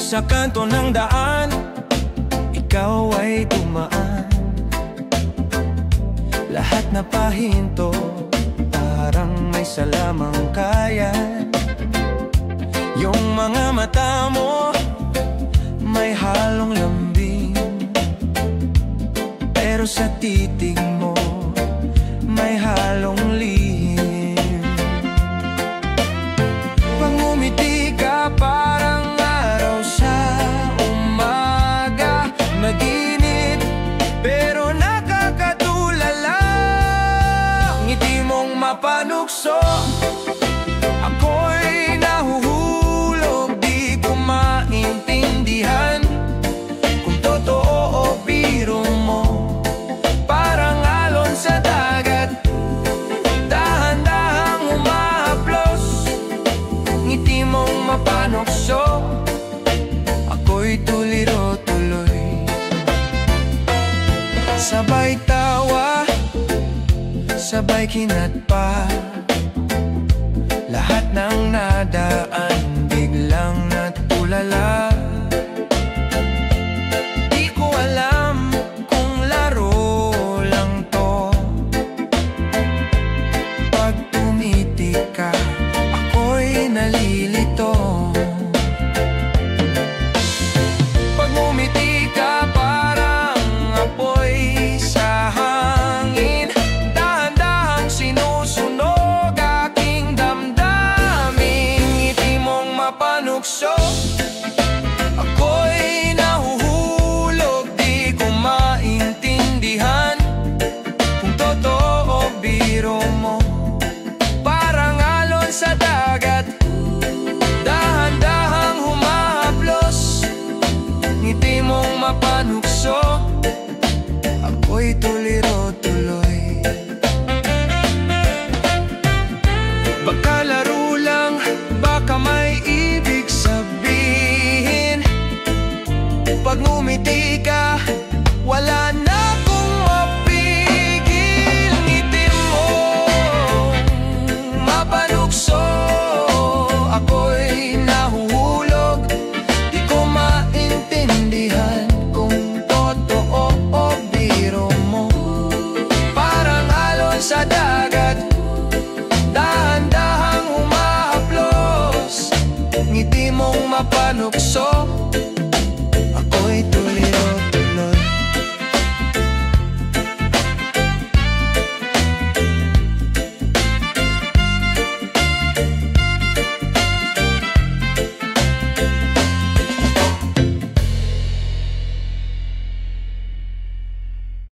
sa kanto ng daan, ikaw ay dumaan. Lahat na pahinto, parang may salamang kaya. Yung mga mata mo, may halong lambing, pero sa titig mo, may halong lihim. Pag ngumiti ka, parang araw sa umaga. Maginit, pero nakakatulala. Ngiti mong mapanukso, ako'y nahuhulog. Di ko maintindihan kung totoo o biro mo. Parang alon sa dagat, dahan-dahang umahaplos. Ngiti mong mapanukso, ako'y tuliro-tuloy. Sabay tawa, sabay kinatpa. Lahat ng nadaan biglang natulala. Di ko alam kung laro lang to. Pag tumiti ka, ako'y nalilito. Pag ngumiti ka, parang apoy sa hangin. Dahan-dahang sinusunog aking damdamin. Ngiti mong mapanukso, ako'y nahuhulog. Di ko maintindihan kung totoo o biro mo. Parang alon sa dagat, dahan-dahang humahaplos. Ngiti mong mapanukso, ako'y tuliro-tuloy. Baka laro lang, baka may ibig sabihin. Pag ngumiti ka,